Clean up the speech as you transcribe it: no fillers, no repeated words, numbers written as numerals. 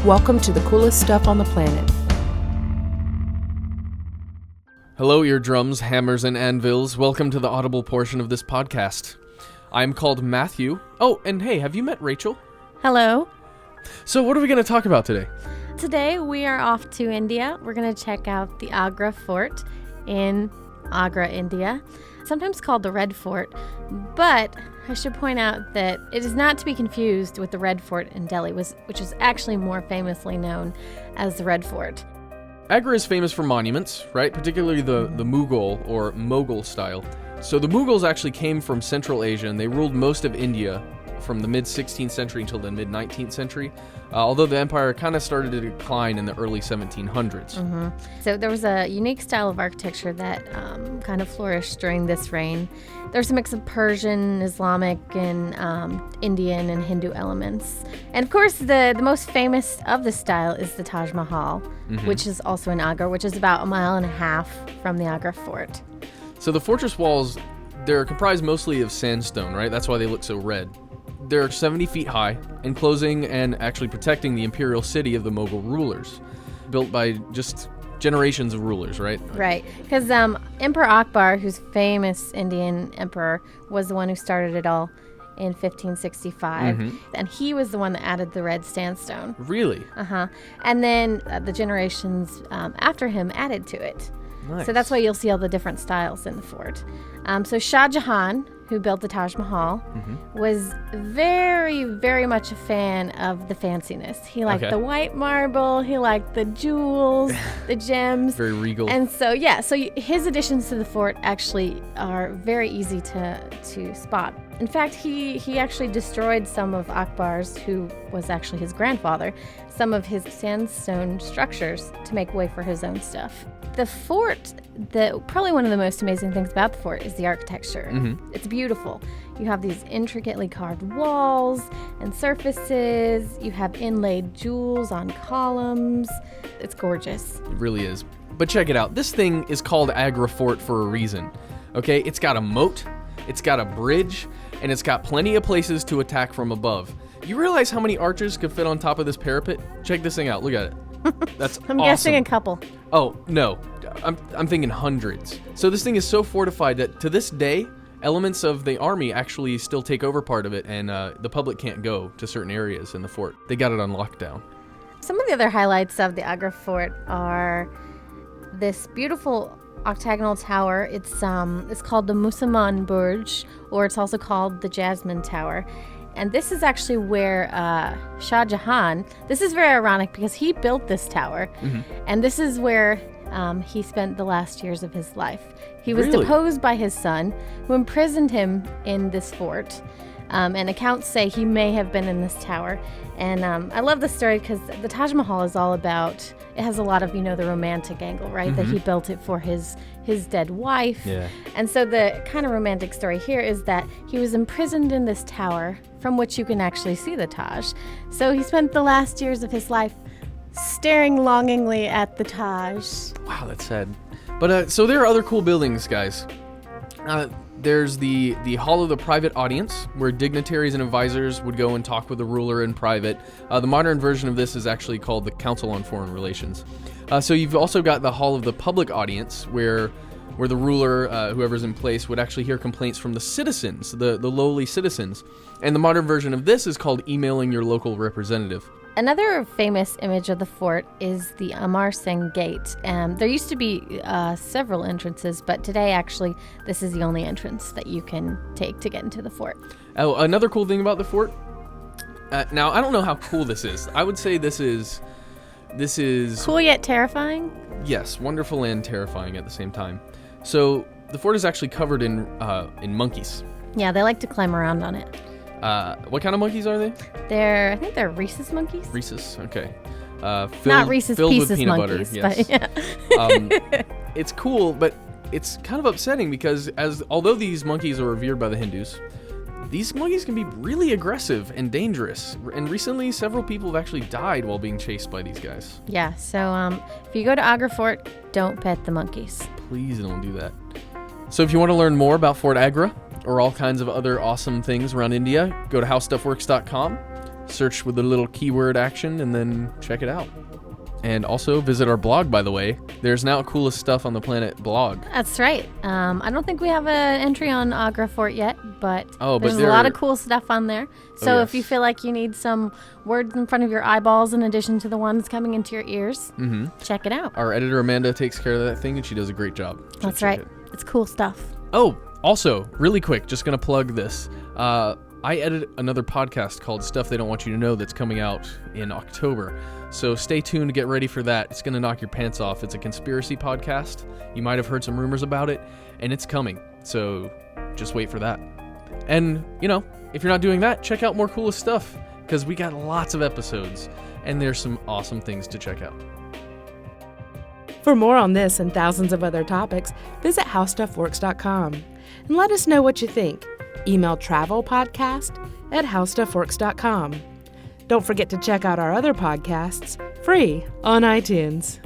Welcome to the coolest stuff on the planet. Hello, eardrums, hammers, and anvils. Welcome to the audible portion of this podcast. I'm called Matthew. Oh, and hey, have you met Rachel? Hello. So what are we going to talk about today? Today we are off to India. We're going to check out the Agra Fort in Agra, India, sometimes called the Red Fort, but I should point out that it is not to be confused with the Red Fort in Delhi, which is actually more famously known as the Red Fort. Agra is famous for monuments, right? Particularly the Mughal or Mughal style. So the Mughals actually came from Central Asia, and they ruled most of India from the mid-16th century until the mid-19th century, although the empire kind of started to decline in the early 1700s. Mm-hmm. So there was a unique style of architecture that kind of flourished during this reign. There's a mix of Persian, Islamic, and Indian and Hindu elements. And of course, the most famous of the style is the Taj Mahal, which is also in Agra, which is about 1.5 miles from the Agra Fort. So the fortress walls, they're comprised mostly of sandstone, right? That's why they look so red. They're 70 feet high, enclosing and actually protecting the imperial city of the Mughal rulers, built by just generations of rulers, right? Right, because Emperor Akbar, who's famous Indian emperor, was the one who started it all in 1565, and he was the one that added the red sandstone. Really? And then the generations after him added to it. Nice. So that's why you'll see all the different styles in the fort. So Shah Jahan, who built the Taj Mahal, was very, very much a fan of the fanciness. He liked the white marble, he liked the jewels, the gems. Very regal. And so, his additions to the fort actually are very easy to spot. In fact, he actually destroyed some of Akbar's, who was actually his grandfather, some of his sandstone structures to make way for his own stuff. The fort, probably one of the most amazing things about the fort is the architecture. It's beautiful. You have these intricately carved walls and surfaces. You have inlaid jewels on columns. It's gorgeous. It really is. But check it out. This thing is called Agra Fort for a reason. Okay? It's got a moat, it's got a bridge, and it's got plenty of places to attack from above. You realize how many archers could fit on top of this parapet? Check this thing out. Look at it. That's I'm awesome. guessing a couple. Oh, no. I'm thinking hundreds. So this thing is so fortified that to this day, elements of the army actually still take over part of it, and the public can't go to certain areas in the fort. They got it on lockdown. Some of the other highlights of the Agra Fort are this beautiful octagonal tower. It's called the Musaman Burj, or it's also called the Jasmine Tower. And this is actually where Shah Jahan, this is very ironic because he built this tower, and this is where he spent the last years of his life. He was deposed by his son, who imprisoned him in this fort. And accounts say he may have been in this tower. And I love this story because the Taj Mahal is all about, it has a lot of, the romantic angle, right? That he built it for his dead wife. Yeah. And so the kind of romantic story here is that he was imprisoned in this tower from which you can actually see the Taj. So he spent the last years of his life staring longingly at the Taj. Wow, that's sad. But so there are other cool buildings, guys. There's the Hall of the Private Audience, where dignitaries and advisors would go and talk with the ruler in private. The modern version of this is actually called the Council on Foreign Relations. So you've also got the Hall of the Public Audience, where the ruler, whoever's in place, would actually hear complaints from the citizens, the lowly citizens. And the modern version of this is called emailing your local representative. Another famous image of the fort is the Amar Singh Gate. There used to be several entrances, but today, actually, this is the only entrance that you can take to get into the fort. Oh, another cool thing about the fort. Now, I don't know how cool this is. I would say this is cool yet terrifying. Yes, wonderful and terrifying at the same time. So the fort is actually covered in monkeys. Yeah, they like to climb around on it. What kind of monkeys are they? I think they're Rhesus monkeys. Rhesus, okay. Not Reese's filled Pieces with peanut monkeys, butter, yes. but yeah. It's cool, but it's kind of upsetting because although these monkeys are revered by the Hindus, these monkeys can be really aggressive and dangerous. And recently, several people have actually died while being chased by these guys. Yeah, so if you go to Agra Fort, don't pet the monkeys. Please don't do that. So if you want to learn more about Fort Agra or all kinds of other awesome things around India, go to howstuffworks.com. search with the little keyword action and then check it out. And also visit our blog, by the way. There's now Coolest Stuff on the Planet blog. That's right. I don't think we have an entry on Agra Fort yet, but there's a there lot are- of cool stuff on there. So if you yes. feel like you need some words in front of your eyeballs in addition to the ones coming into your ears, check it out. Our editor Amanda takes care of that thing, and she does a great job. So That's check right. it. It's cool stuff. Oh, also, really quick, just gonna plug this. I edit another podcast called Stuff They Don't Want You to Know that's coming out in October. So stay tuned to get ready for that. It's gonna knock your pants off. It's a conspiracy podcast. You might have heard some rumors about it, and it's coming. So just wait for that. And, if you're not doing that, check out more Coolest Stuff, because we got lots of episodes, and there's some awesome things to check out. For more on this and thousands of other topics, visit howstuffworks.com and let us know what you think. Email travelpodcast@howstuffworks.com. Don't forget to check out our other podcasts, free on iTunes.